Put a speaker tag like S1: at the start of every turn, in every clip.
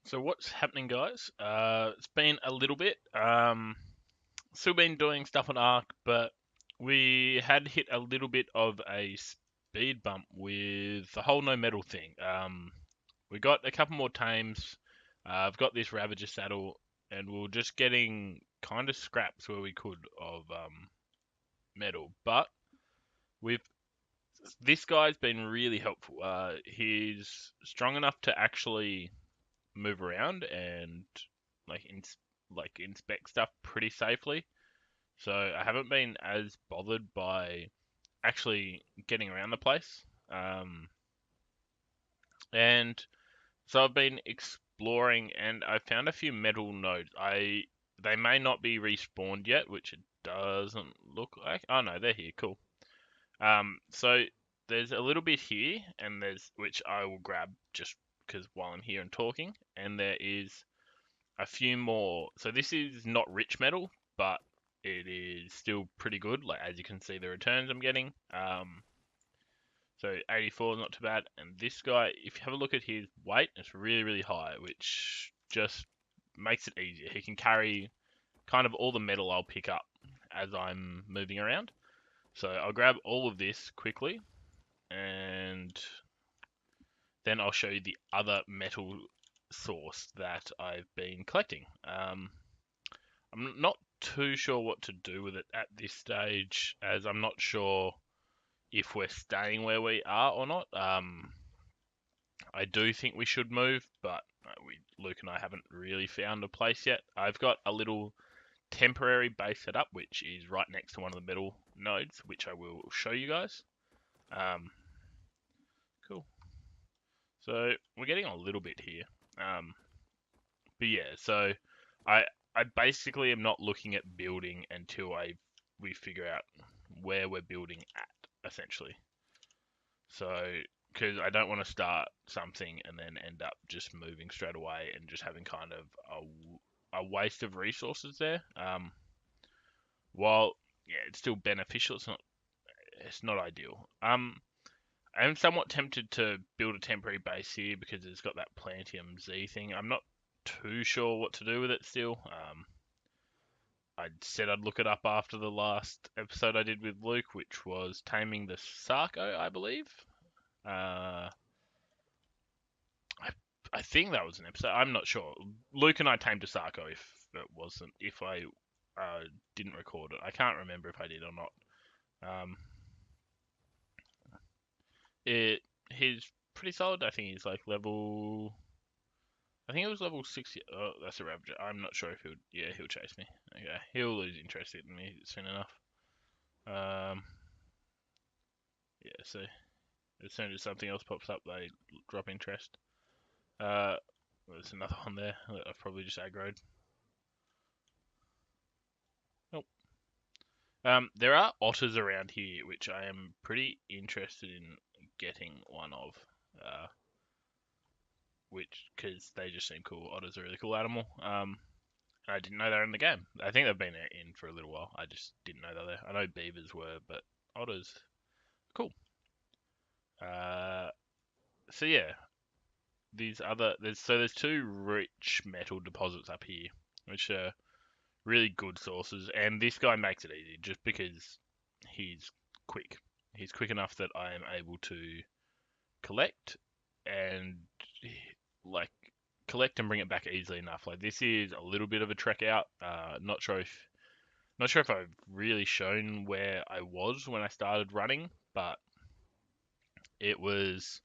S1: So what's happening, guys? It's been a little bit. Still been doing stuff on ARK, but we had hit a little bit of a speed bump with the whole no metal thing. We got a couple more tames. I've got this Ravager saddle, and we are just getting kind of scraps where we could of metal. But with this guy's been really helpful. He's strong enough to actually move around and like inspect stuff pretty safely. So I haven't been as bothered by actually getting around the place. Um, and so I've been exploring and I found a few metal nodes. They may not be respawned yet, which it doesn't look like. Oh no, they're here. Cool. So there's a little bit here, and there's which I will grab just because while I'm here and talking, and there is a few more. So this is not rich metal, but it is still pretty good. Like as you can see, the returns I'm getting. So 84 is not too bad. And this guy, if you have a look at his weight, it's really really high, which just makes it easier. He can carry kind of all the metal I'll pick up as I'm moving around. So I'll grab all of this quickly, and then I'll show you the other metal source that I've been collecting. I'm not too sure what to do with it at this stage, as I'm not sure if we're staying where we are or not. I do think we should move, but Luke and I haven't really found a place yet. I've got a little temporary base set up, which is right next to one of the metal nodes, which I will show you guys. Um, cool. So we're getting a little bit here. But yeah, so I I basically am not looking at building until we figure out where we're building at, essentially. So because I don't want to start something and then end up just moving straight away and just having kind of a waste of resources there. While yeah, it's still beneficial, it's not ideal. I'm somewhat tempted to build a temporary base here because it's got that Plantium Z thing. I'm not too sure what to do with it still. I said I'd look it up after the last episode I did with Luke, which was taming the Sarko, I believe. Uh, I, I think that was an episode. I'm not sure. Luke and I tamed a Sarko. If I didn't record it, I can't remember if I did or not. Um, it he's pretty solid. I think he's like level. I think it was level 60. Oh, that's a Ravager. I'm not sure if he'll. Yeah, he'll chase me. Okay, he'll lose interest in me soon enough. Um, yeah. So as soon as something else pops up, they drop interest. Uh, there's another one there that I've probably just aggroed. Nope. There are otters around here, which I am pretty interested in getting one of. Which because they just seem cool. Otters are a really cool animal. I didn't know they were in the game. I think they've been in for a little while. I just didn't know they were there. I know beavers were, but otters, cool. Uh, so yeah, there's two rich metal deposits up here, which are really good sources, and this guy makes it easy just because he's quick. He's quick enough that I am able to collect and like collect and bring it back easily enough. Like this is a little bit of a trek out. Not sure if I've really shown where I was when I started running, but it was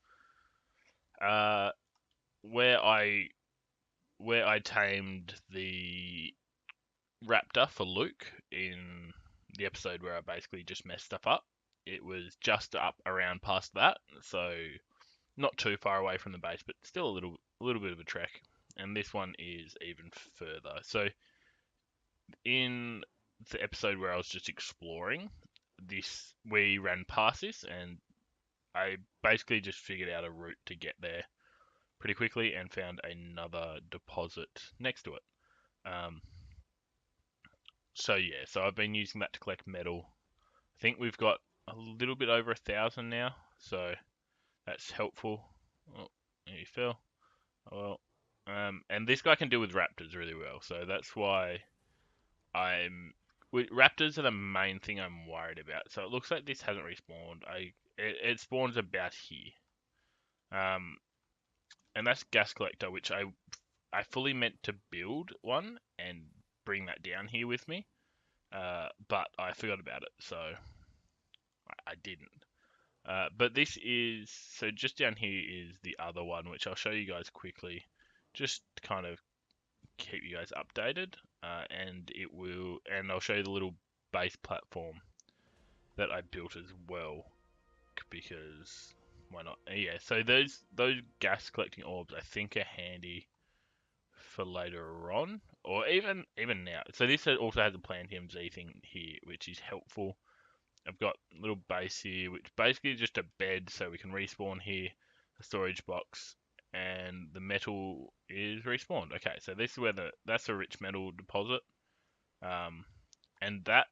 S1: uh, where I tamed the raptor for Luke in the episode where I basically just messed stuff up. It was just up around past that, so not too far away from the base, but still a little bit of a trek. And this one is even further. So in the episode where I was just exploring, this we ran past this, and I basically just figured out a route to get there pretty quickly and found another deposit next to it. Um, so yeah, so I've been using that to collect metal. I think we've got a little bit over 1,000 now, so that's helpful. Oh, there you fell. Oh, well, And this guy can deal with raptors really well, so that's why raptors are the main thing I'm worried about. So it looks like this hasn't respawned. It spawns about here. And that's gas collector, which I fully meant to build one and bring that down here with me. But I forgot about it, so I didn't. But this is, so just down here is the other one, which I'll show you guys quickly, just to kind of keep you guys updated. And I'll show you the little base platform that I built as well, because why not? Yeah, so those gas collecting orbs I think are handy for later on, or even now. So this also has a planned TMZ thing here, which is helpful. I've got a little base here, which basically is just a bed, so we can respawn here, a storage box, and the metal is respawned. Okay, so this is where that's a rich metal deposit, and that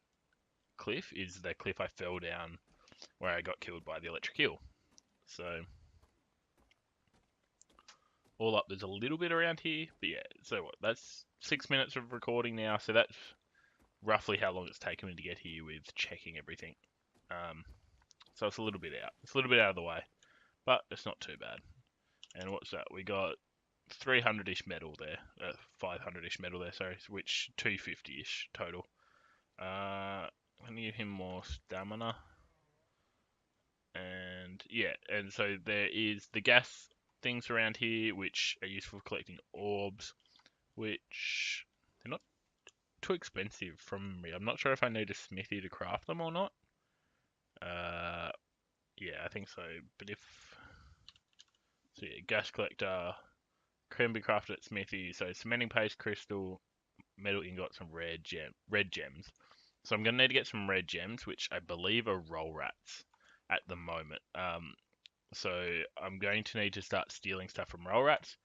S1: cliff is the cliff I fell down where I got killed by the electric eel. So all up, there's a little bit around here, but yeah. So what? That's 6 minutes of recording now, so that's roughly how long it's taken me to get here with checking everything. So it's a little bit out. It's a little bit out of the way, but it's not too bad. And what's that? We got 300-ish metal there, 500-ish metal there, sorry, which 250-ish total. I'm gonna give him more stamina. And yeah, and so there is the gas things around here, which are useful for collecting orbs, which they're not too expensive from me. I'm not sure if I need a smithy to craft them or not. Yeah, I think so. But so yeah, gas collector can be crafted at smithy. So cementing paste, crystal, metal ingots, and red gems. So I'm gonna need to get some red gems, which I believe are roll rats at the moment. So I'm going to need to start stealing stuff from roll rats.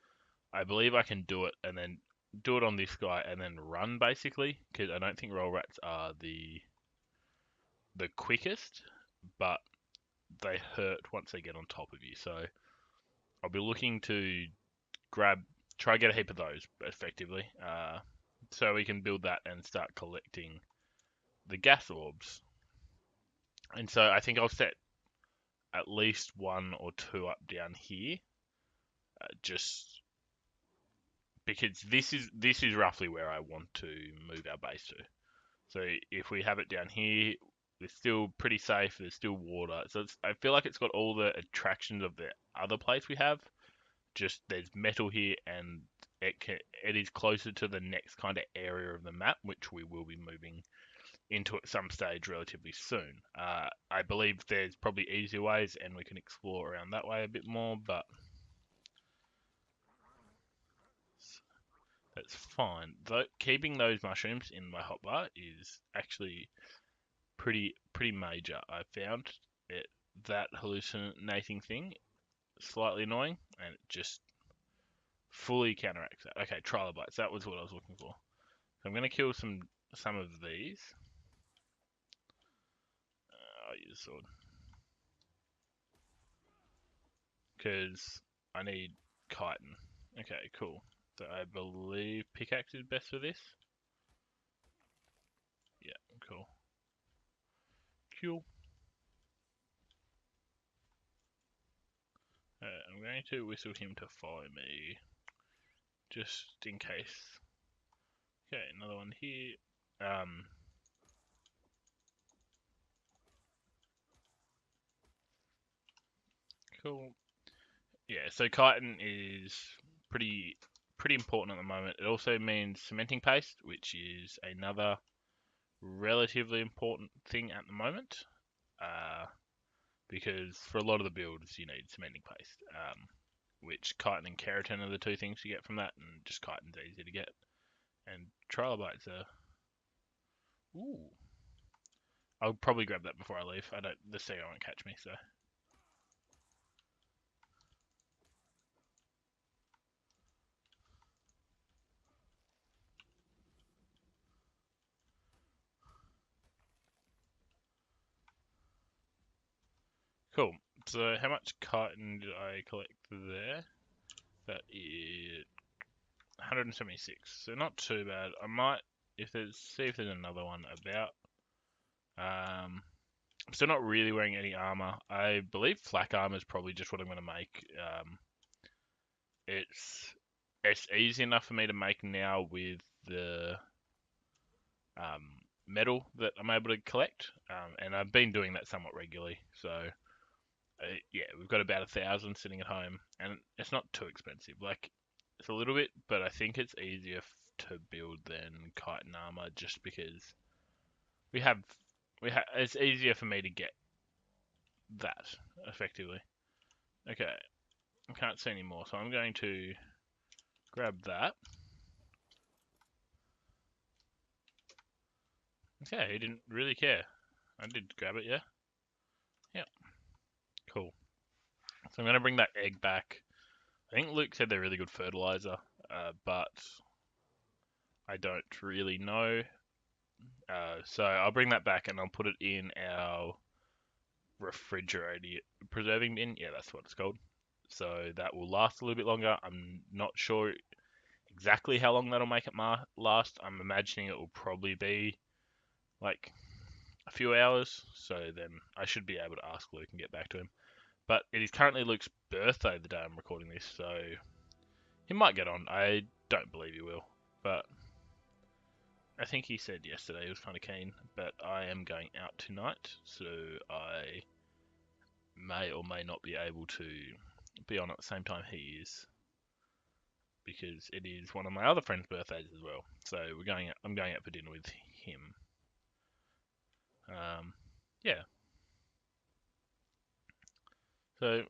S1: I believe I can do it and then do it on this guy and then run basically, because I don't think roll rats are the quickest, but they hurt once they get on top of you. So I'll be looking to try get a heap of those effectively, so we can build that and start collecting the gas orbs. And so I think I'll set at least one or two up down here, just because this is roughly where I want to move our base to. So if we have it down here, it's still pretty safe. There's still water, so I feel like it's got all the attractions of the other place we have. Just there's metal here, and it is closer to the next kind of area of the map, which we will be moving into at some stage relatively soon. I believe there's probably easier ways, and we can explore around that way a bit more, but that's fine. Though keeping those mushrooms in my hotbar is actually pretty major. I found it that hallucinating thing slightly annoying, and it just fully counteracts that. Okay, trilobites. That was what I was looking for. So I'm gonna kill some of these. I'll use a sword because I need chitin. Okay, cool. So I believe pickaxe is best for this. Yeah, cool. Cool. I'm going to whistle him to follow me, just in case. Okay, another one here. Cool. Yeah, so chitin is pretty important at the moment. It also means cementing paste, which is another relatively important thing at the moment. Because for a lot of the builds you need cementing paste. Which chitin and keratin are the two things you get from that, and just chitin's easy to get. And trilobites are. Ooh. I'll probably grab that before I leave. The sea won't catch me, so. Cool. So how much chitin did I collect there? That is 176, so not too bad. I might, see if there's another one about. I'm still not really wearing any armor. I believe flak armor is probably just what I'm going to make. It's easy enough for me to make now with the metal that I'm able to collect, and I've been doing that somewhat regularly. So yeah, we've got about 1,000 sitting at home, and it's not too expensive. Like, it's a little bit, but I think it's easier to build than chitin armor, just because we have it's easier for me to get that effectively. Okay, I can't see any more, so I'm going to grab that. Okay, he didn't really care. I did grab it, yeah? Yep. Cool. So I'm going to bring that egg back. I think Luke said they're really good fertilizer, but I don't really know. So I'll bring that back and I'll put it in our refrigerator preserving bin. Yeah, that's what it's called. So that will last a little bit longer. I'm not sure exactly how long that'll make it last. I'm imagining it will probably be like a few hours. So then I should be able to ask Luke and get back to him. But it is currently Luke's birthday the day I'm recording this, so he might get on. I don't believe he will, but I think he said yesterday he was kind of keen. But I am going out tonight, so I may or may not be able to be on at the same time he is, because it is one of my other friends' birthdays as well. So I'm going out for dinner with him. Yeah. So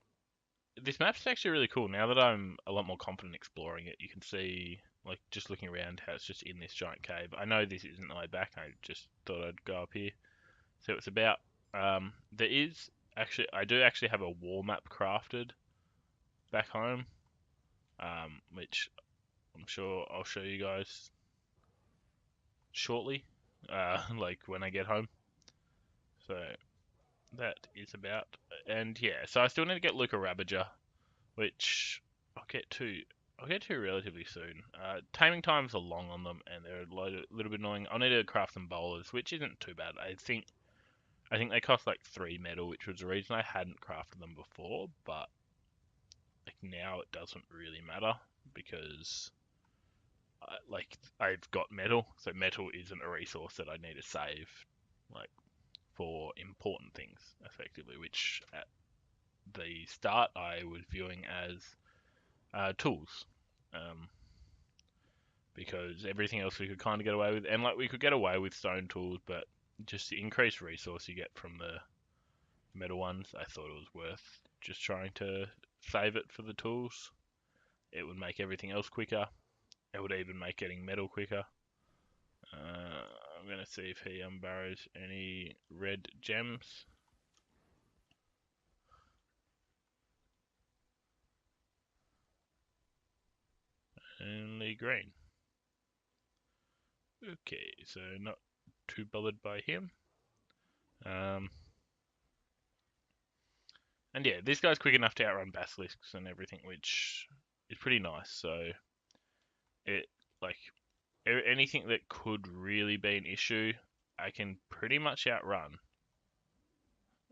S1: this map's actually really cool. Now that I'm a lot more confident exploring it, you can see, like, just looking around, how it's just in this giant cave. I know this isn't the way back. I just thought I'd go up here. So it's about. There is actually, I do actually have a war map crafted back home, which I'm sure I'll show you guys shortly, like when I get home. So that is about, and yeah, so I still need to get Luca Ravager, which I'll get to. I'll get to relatively soon. Taming times are long on them, and they're a little bit annoying. I'll need to craft some bowlers, which isn't too bad. I think they cost like 3 metal, which was the reason I hadn't crafted them before. But like now, it doesn't really matter because I've got metal, so metal isn't a resource that I need to save, like, for important things, effectively. Which at the start I was viewing as tools. Because everything else we could kind of get away with, and like we could get away with stone tools, but just the increased resource you get from the metal ones, I thought it was worth just trying to save it for the tools. It would make everything else quicker. It would even make getting metal quicker. I'm gonna see if he unbarrows any red gems. Only green. Okay, so not too bothered by him. And yeah, this guy's quick enough to outrun basilisks and everything, which is pretty nice. So it, like, anything that could really be an issue, I can pretty much outrun.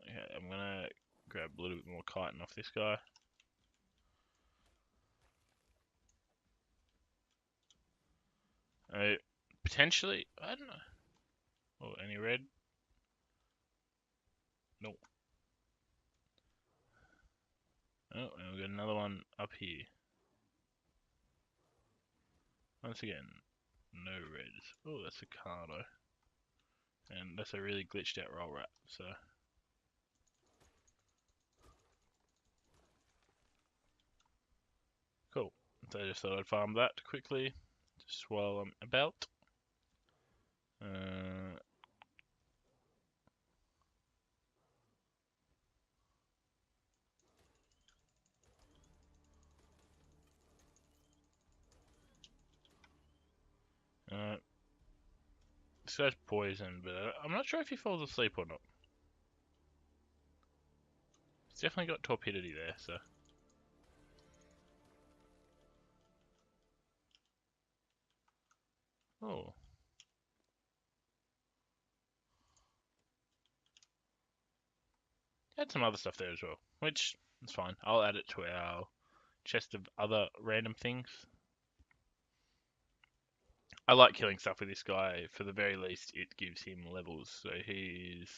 S1: Okay, I'm gonna grab a little bit more chitin off this guy. Potentially, I don't know. Oh, any red? Nope. Oh, and we've got another one up here. Once again, no reds. Oh, that's a Cardo. And that's a really glitched out roll rat, so. Cool. So I just thought I'd farm that quickly, just while I'm about. This guy's poisoned, but I'm not sure if he falls asleep or not. He's definitely got torpidity there, so. Oh. Had some other stuff there as well, which is fine. I'll add it to our chest of other random things. I like killing stuff with this guy. For the very least, it gives him levels. So he's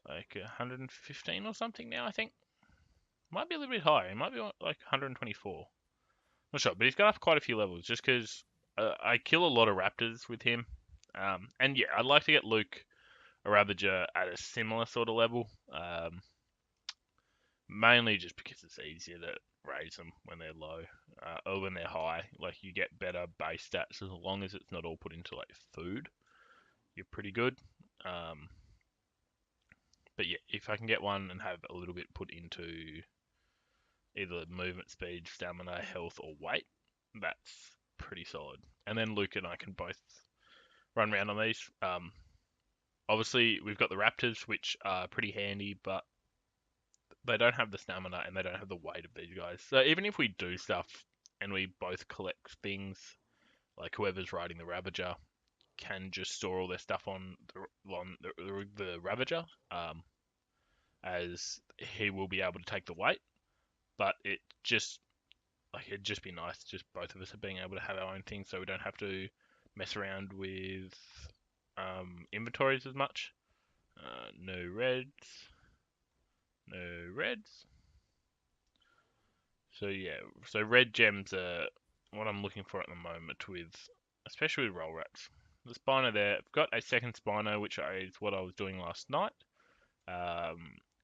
S1: like 115 or something now, I think. Might be a little bit higher. He might be like 124. Not sure, but he's got up quite a few levels just because I kill a lot of raptors with him. And yeah, I'd like to get Luke a Ravager at a similar sort of level. Mainly just because it's easier to raise them when they're low or when they're high. Like you get better base stats as long as it's not all put into like food. You're pretty good. But yeah, if I can get one and have a little bit put into either movement speed, stamina, health, or weight, that's pretty solid. And then Luke and I can both run around on these. Obviously, we've got the Raptors, which are pretty handy, but they don't have the stamina and they don't have the weight of these guys. So even if we do stuff and we both collect things, like whoever's riding the Ravager can just store all their stuff on the Ravager, as he will be able to take the weight. But it'd just be nice, just both of us being able to have our own thing, so we don't have to mess around with inventories as much. No reds. No reds. So yeah, so red gems are what I'm looking for at the moment with, especially with roll rats. The Spino there, I've got a second Spino, which is what I was doing last night.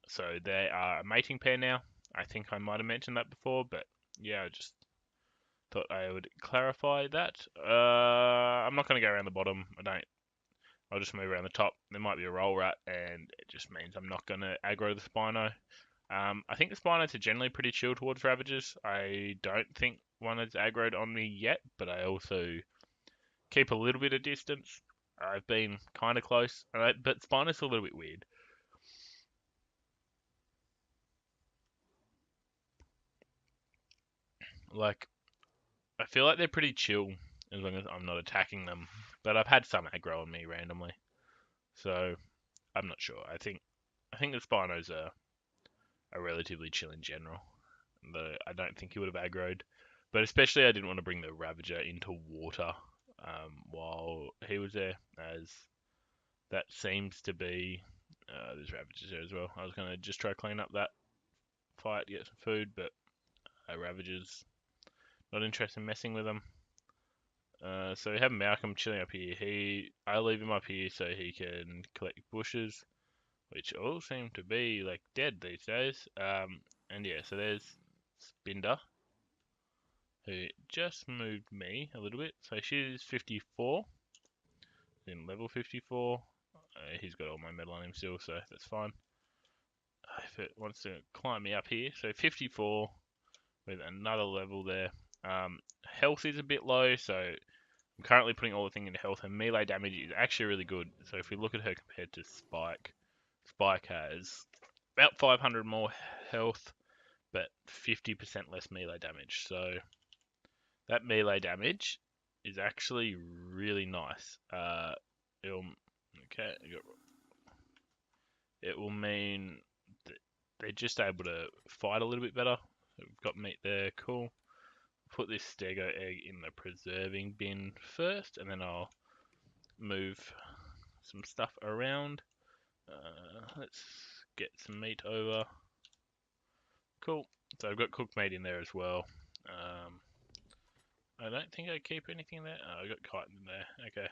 S1: So they are a mating pair now. I think I might have mentioned that before, but yeah, I just thought I would clarify that. I'm not going to go around the bottom. I'll just move around the top. There might be a roll rat, and it just means I'm not going to aggro the Spino. I think the Spinos are generally pretty chill towards Ravagers. I don't think one has aggroed on me yet, but I also keep a little bit of distance. I've been kind of close, but Spinos are a little bit weird. Like, I feel like they're pretty chill as long as I'm not attacking them, but I've had some aggro on me randomly, so I'm not sure. I think the Spinos are relatively chill in general. Though I don't think he would have aggroed. But especially I didn't want to bring the Ravager into water while he was there, as that seems to be... there's Ravagers there as well. I was going to just try to clean up that fight, get some food, but Ravagers, not interested in messing with them. So we have Malcolm chilling up here. I leave him up here so he can collect bushes, which all seem to be like dead these days. And yeah, so there's Spinder, who just moved me a little bit. So she's 54, in level 54. He's got all my metal on him still, so that's fine. If it wants to climb me up here, so 54 with another level there. Health is a bit low, so I'm currently putting all the thing into health, and melee damage is actually really good. So if we look at her compared to Spike, Spike has about 500 more health, but 50% less melee damage. So that melee damage is actually really nice. Okay, it will mean that they're just able to fight a little bit better. So we've got meat there, cool. Put this stego egg in the preserving bin first, and then I'll move some stuff around. Let's get some meat over. Cool. So I've got cooked meat in there as well. I don't think I keep anything there. Oh, I got chitin in there. Okay.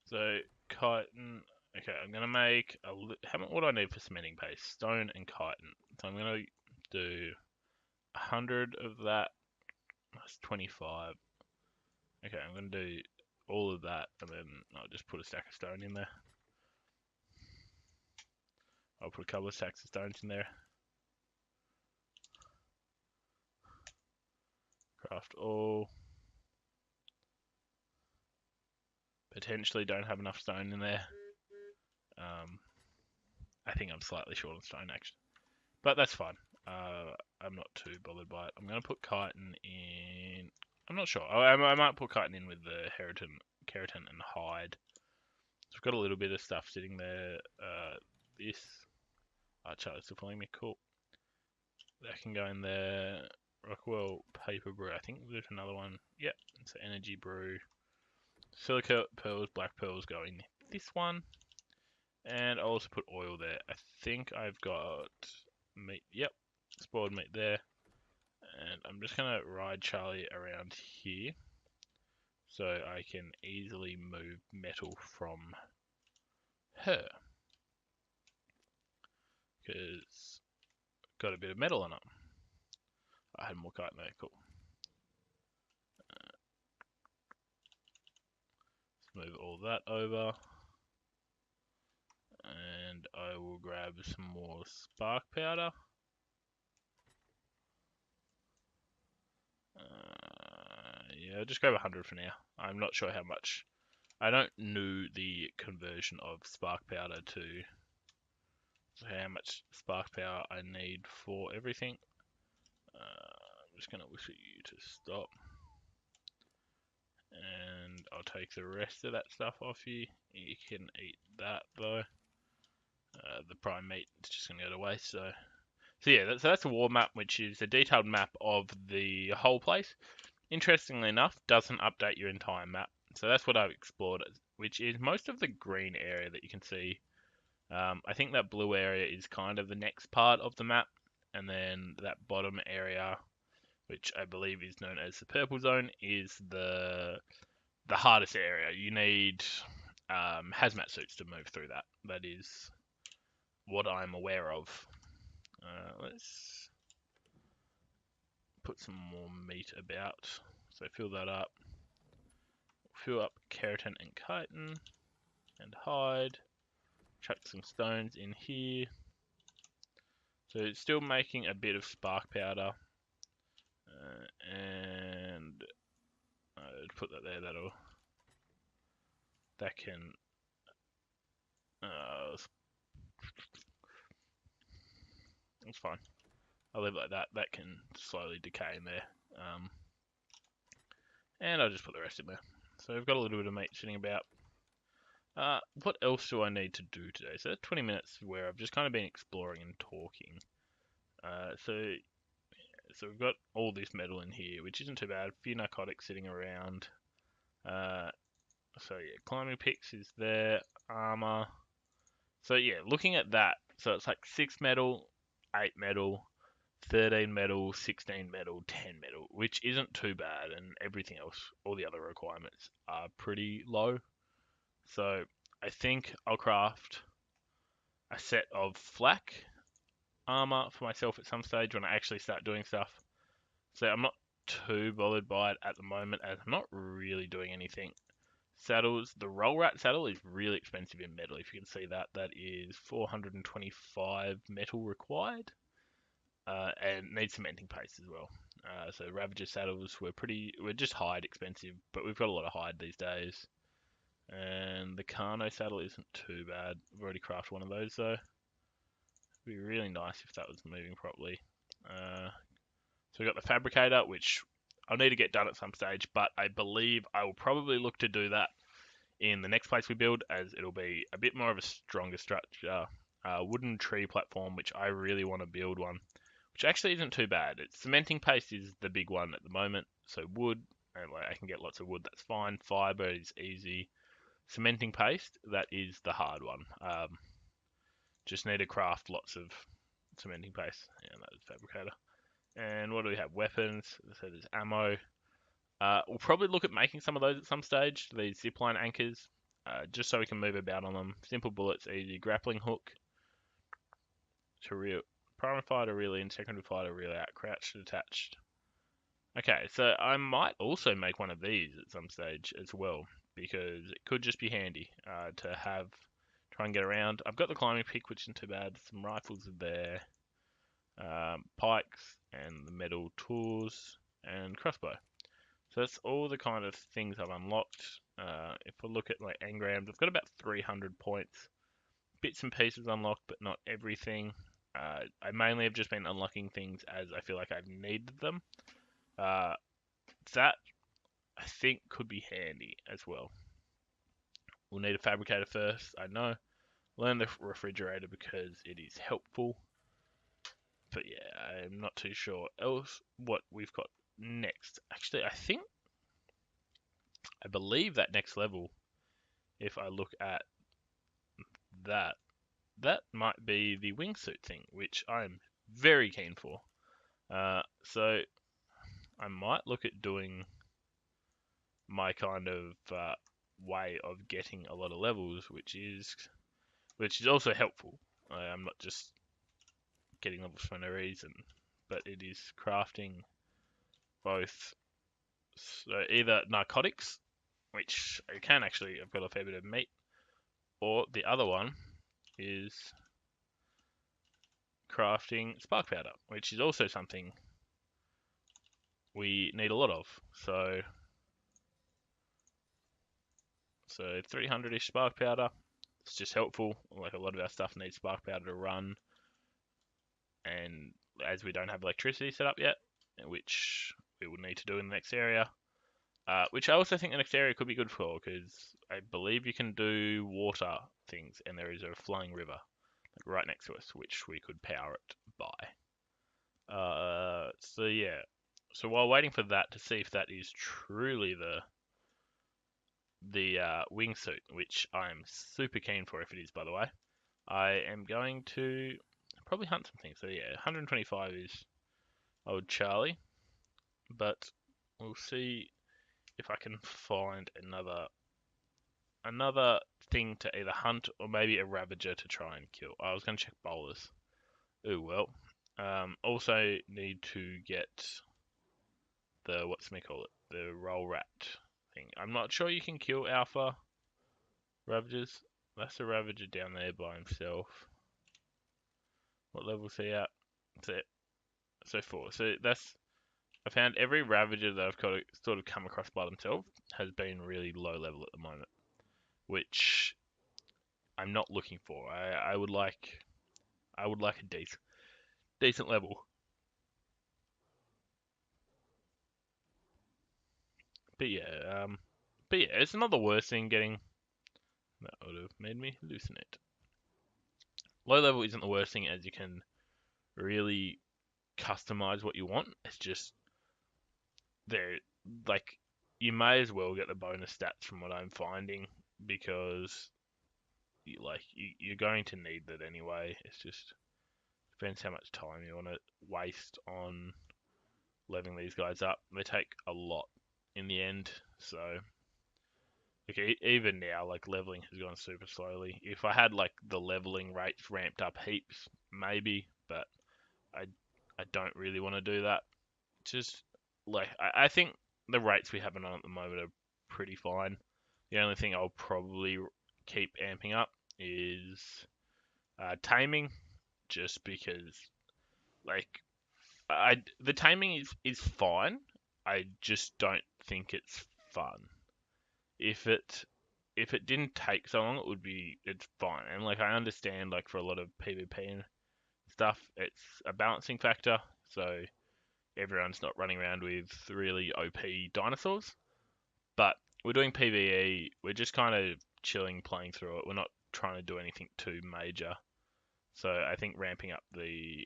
S1: So chitin. Okay, I'm gonna make what do I need for cementing paste? Stone and chitin. So I'm gonna do 100 of that. That's 25. Okay, I'm gonna do all of that, and then I'll just put a stack of stone in there. I'll put a couple of stacks of stones in there. Craft all. Potentially don't have enough stone in there. I think I'm slightly short on stone actually, but that's fine. I'm not too bothered by it. I'm going to put chitin in. I'm not sure. I might put chitin in with the keratin, and hide. So we've got a little bit of stuff sitting there. This, Charlie's still following me, cool. That can go in there. Rockwell paper brew, I think there's another one. Yep, it's energy brew. Silica pearls, black pearls go in this one. And I'll also put oil there. I think I've got meat, yep, spoiled meat there. And I'm just going to ride Charlie around here so I can easily move metal from her. Because got a bit of metal on it. I had more kite there, cool. Let's move all that over. And I will grab some more spark powder. Yeah, I'll just grab 100 for now. I'm not sure how much. I don't know the conversion of spark powder to how much spark power I need for everything. I'm just going to whistle you to stop. And I'll take the rest of that stuff off you. You can eat that though. The prime meat is just going to go to waste. So yeah, that's a war map, which is a detailed map of the whole place. Interestingly enough, doesn't update your entire map. So that's what I've explored, which is most of the green area that you can see. I think that blue area is kind of the next part of the map, and then that bottom area, which I believe is known as the purple zone, is the hardest area. You need hazmat suits to move through that. That is what I'm aware of. Let's put some more meat about. So fill that up. Fill up keratin and chitin and hide. Chuck some stones in here. So it's still making a bit of spark powder. And I'd put that there, that can it's fine. I'll leave it like that. That can slowly decay in there. And I'll just put the rest in there. So we've got a little bit of meat sitting about. What else do I need to do today? So that's 20 minutes where I've just kind of been exploring and talking. So we've got all this metal in here, which isn't too bad. A few narcotics sitting around. So yeah, climbing picks is there. Armor. So yeah, looking at that, so it's like 6 metal, 8 metal, 13 metal, 16 metal, 10 metal, which isn't too bad, and everything else, all the other requirements are pretty low. So I think I'll craft a set of flak armor for myself at some stage when I actually start doing stuff. So I'm not too bothered by it at the moment, as I'm not really doing anything. Saddles, the roll rat saddle is really expensive in metal. If you can see that, that is 425 metal required, and needs cementing paste as well. So Ravager saddles were just hide expensive, but we've got a lot of hide these days. And the Carno saddle isn't too bad. I've already crafted one of those though. It'd be really nice if that was moving properly. So we've got the fabricator, which I'll need to get done at some stage, but I believe I will probably look to do that in the next place we build, as it'll be a bit more of a stronger structure. Wooden tree platform, which I really want to build one, which actually isn't too bad. It's cementing paste is the big one at the moment, so wood, I can get lots of wood, that's fine. Fiber is easy. Cementing paste, that is the hard one. Just need to craft lots of cementing paste. Yeah, that is fabricator. And what do we have? Weapons. So there's ammo. We'll probably look at making some of those at some stage. These zipline anchors, just so we can move about on them. Simple bullets, easy. Grappling hook. To reel. Primary fire to reel in. Secondary fire to reel out. Crouched attached. Okay, so I might also make one of these at some stage as well, because it could just be handy to have. Try and get around. I've got the climbing pick, which isn't too bad. Some rifles are there. Pikes and the metal tools and crossbow. So that's all the kind of things I've unlocked. If I look at my engrams, I've got about 300 points. Bits and pieces unlocked, but not everything. I mainly have just been unlocking things as I feel like I've needed them. That I think could be handy as well. We'll need a fabricator first, I know. Learn the refrigerator because it is helpful. But yeah, I'm not too sure else what we've got next. Actually, I believe that next level, if I look at that, that might be the wingsuit thing, which I'm very keen for. So I might look at doing my kind of way of getting a lot of levels, which is also helpful. I'm not just getting levels for no reason, but it is crafting both either narcotics, which I can actually, I've got a fair bit of meat, or the other one is crafting spark powder, which is also something we need a lot of. So 300-ish spark powder. It's just helpful. Like a lot of our stuff needs spark powder to run, and as we don't have electricity set up yet, which we will need to do in the next area, which I also think the next area could be good for, because I believe you can do water things, and there is a flowing river right next to us, which we could power it by. So yeah. So while waiting for that to see if that is truly the wingsuit, which I'm super keen for if it is, by the way, I am going to probably hunt some things. So yeah, 125 is old Charlie, but we'll see if I can find another thing to either hunt or maybe a Ravager to try and kill. I was going to check bowlers. Oh well. Also need to get the the roll rat thing. I'm not sure you can kill alpha Ravagers. That's a Ravager down there by himself. What level's he at? So 4. So I found every Ravager that I've sort of come across by themselves has been really low level at the moment, which I'm not looking for. I would like a decent level. But yeah, it's not the worst thing getting. That would have made me hallucinate. Low level isn't the worst thing, as you can really customize what you want. It's just there, like, you may as well get the bonus stats from what I'm finding, because you're going to need that anyway. It's just depends how much time you want to waste on leveling these guys up. They take a lot in the end, so okay, even now, like, leveling has gone super slowly. If I had like the leveling rates ramped up heaps, maybe, but I I don't really want to do that. Just like I think the rates we have on at the moment are pretty fine. The only thing I'll probably keep amping up is taming, just because like the taming is fine. I just don't think it's fun. If it didn't take so long, it's fine. And like I understand, like, for a lot of PvP and stuff, it's a balancing factor. So everyone's not running around with really OP dinosaurs. But we're doing PvE. We're just kind of chilling, playing through it. We're not trying to do anything too major. So I think ramping up the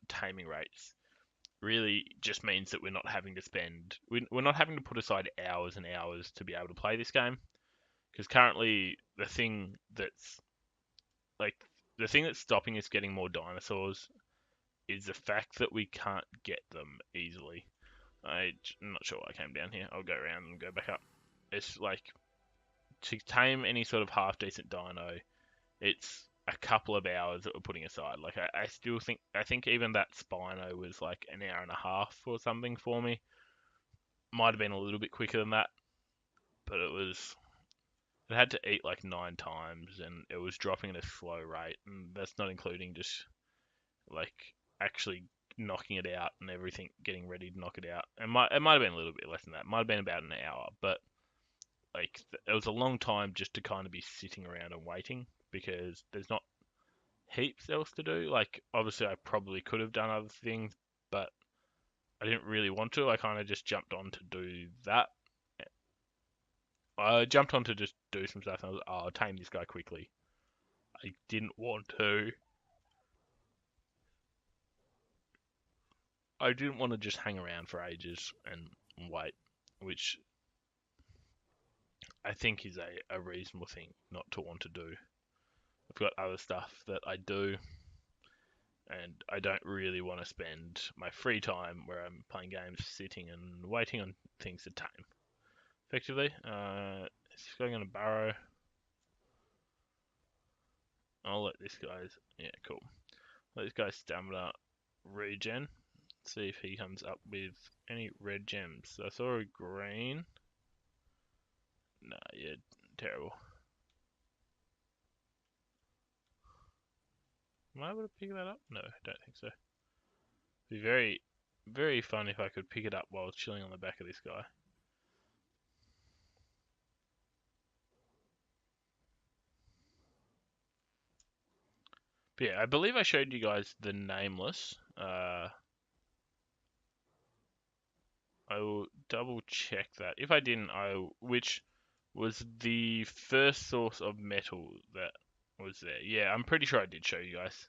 S1: taming rates really just means that we're not having to put aside hours and hours to be able to play this game. Because currently like the thing that's stopping us getting more dinosaurs is the fact that we can't get them easily. I'm not sure why I came down here. I'll go around and go back up. It's like, to tame any sort of half decent dino, it's a couple of hours that we're putting aside. Like I still think even that Spino was like an hour and a half or something for me. Might have been a little bit quicker than that, but it had to eat like 9 times, and it was dropping at a slow rate, and that's not including just like actually knocking it out and everything, getting ready to knock it out. It might have been a little bit less than that. It might have been about an hour, but like it was a long time just to kind of be sitting around and waiting, because there's not heaps else to do. Like, obviously I probably could have done other things, but I didn't really want to. I kind of just jumped on to do that I jumped on to just do some stuff, and I was like, oh, I'll tame this guy quickly. I didn't want to. I didn't want to just hang around for ages and wait, which I think is a reasonable thing not to want to do. I've got other stuff that I do, and I don't really want to spend my free time where I'm playing games sitting and waiting on things to tame. Effectively, is this guy going to burrow? I'll let this guy's, yeah, cool. Let this guy's stamina regen. See if he comes up with any red gems. So I saw a green. Nah, yeah, terrible. Am I able to pick that up? No, I don't think so. It'd be very, very fun if I could pick it up while chilling on the back of this guy. But yeah, I believe I showed you guys the nameless. I will double check that. If I didn't, which was the first source of metal that was there. Yeah, I'm pretty sure I did show you guys.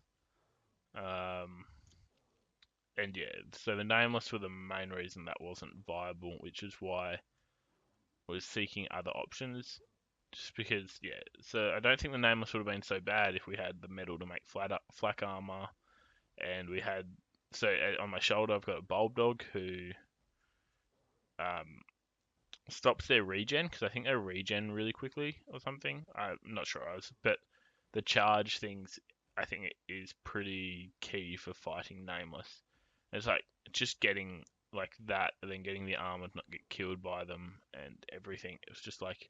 S1: And yeah, so the nameless were the main reason that wasn't viable, which is why I was seeking other options. Just because, yeah, so I don't think the nameless would have been so bad if we had the metal to make flak armor, and we had, so on my shoulder I've got a bulb dog who um, stops their regen, because I think they regen really quickly or something. I'm not sure, but the charge things I think it is pretty key for fighting nameless. It's like just getting like that, and then getting the armor to not get killed by them and everything. It was just like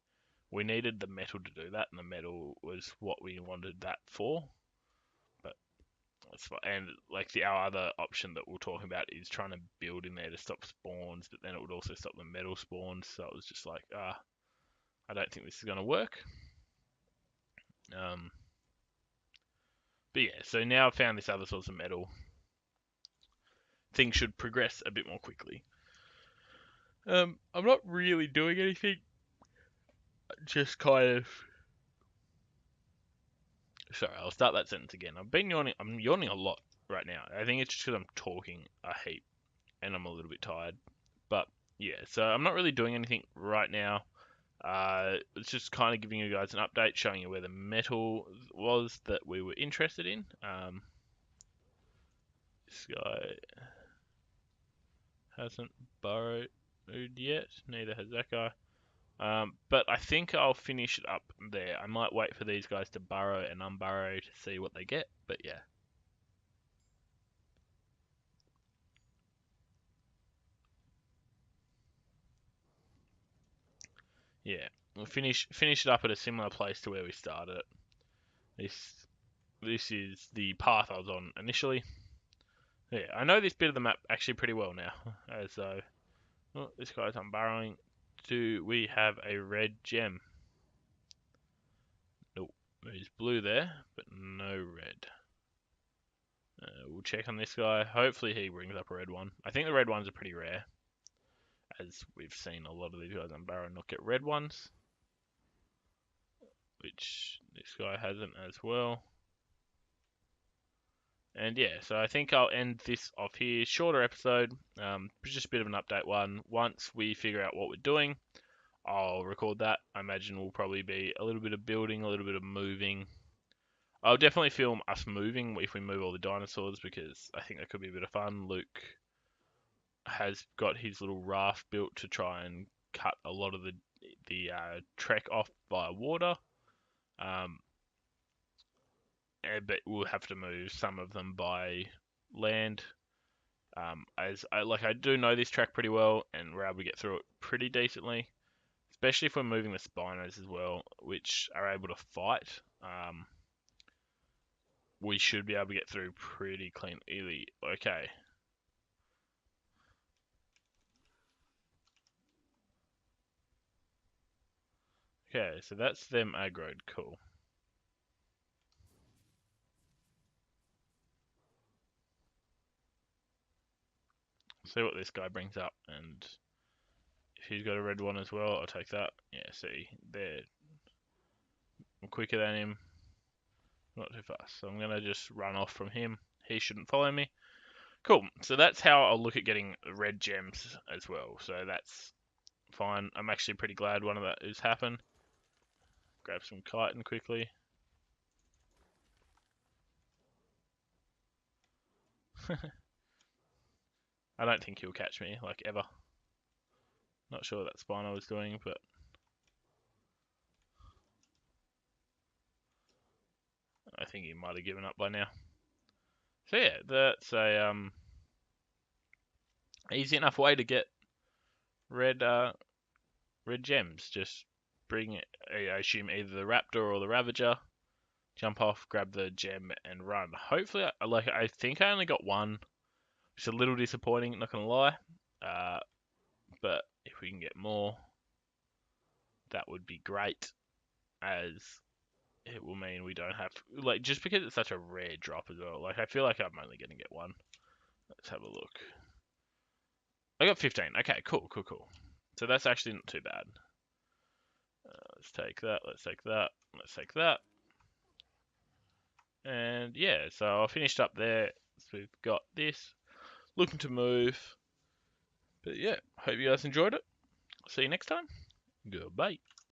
S1: we needed the metal to do that, and the metal was what we wanted that for. But that's fine. And like our other option that we're talking about is trying to build in there to stop spawns, but then it would also stop the metal spawns. So it was just like, I don't think this is gonna work. Um, but yeah, so now I've found this other source of metal. Things should progress a bit more quickly. I'm not really doing anything. Just kind of. Sorry, I'll start that sentence again. I've been yawning. I'm yawning a lot right now. I think it's just because I'm talking a heap and I'm a little bit tired. But yeah, so I'm not really doing anything right now. It's just kind of giving you guys an update, showing you where the metal was that we were interested in. This guy hasn't burrowed yet. Neither has that guy. But I think I'll finish it up there. I might wait for these guys to burrow and unburrow to see what they get. But yeah. Yeah, we'll finish it up at a similar place to where we started it. This is the path I was on initially. Yeah, I know this bit of the map actually pretty well now. As though, oh, this guy's unburrowing. Do we have a red gem? Nope. There's blue there, but no red. We'll check on this guy. Hopefully he brings up a red one. I think the red ones are pretty rare, as we've seen a lot of these guys unburrow and not get red ones, which this guy hasn't as well. And yeah, so I think I'll end this off here. Shorter episode, just a bit of an update one. Once we figure out what we're doing, I'll record that. I imagine will probably be a little bit of building, a little bit of moving. I'll definitely film us moving if we move all the dinosaurs, because I think that could be a bit of fun. Luke has got his little raft built to try and cut a lot of the trek off via water. But we'll have to move some of them by land. As I do know this track pretty well, and we're able to get through it pretty decently, especially if we're moving the Spinos as well, which are able to fight. We should be able to get through pretty cleanly. Okay. Okay, so that's them aggroed. Cool. See what this guy brings up, and If he's got a red one as well, I'll take that. Yeah, see, there. I'm quicker than him. Not too fast. So I'm going to just run off from him. He shouldn't follow me. Cool. So that's how I'll look at getting red gems as well. So that's fine. I'm actually pretty glad one of that has happened. Grab some chitin quickly. I don't think he'll catch me, like, ever. Not sure what that Spino was doing, but... I think he might have given up by now. So yeah, that's a easy enough way to get red gems. Just bring, I assume, either the Raptor or the Ravager. Jump off, grab the gem, and run. Hopefully, I think I only got one. It's a little disappointing, not gonna lie. But if we can get more, that would be great, as it will mean we don't have, like, just because it's such a rare drop as well. Like, I feel like I'm only gonna get one. Let's have a look. I got 15. Okay, cool. So that's actually not too bad. Let's take that. Let's take that. Let's take that. And yeah, so I finished up there. So we've got this. Looking to move. But yeah, hope you guys enjoyed it. See you next time. Goodbye.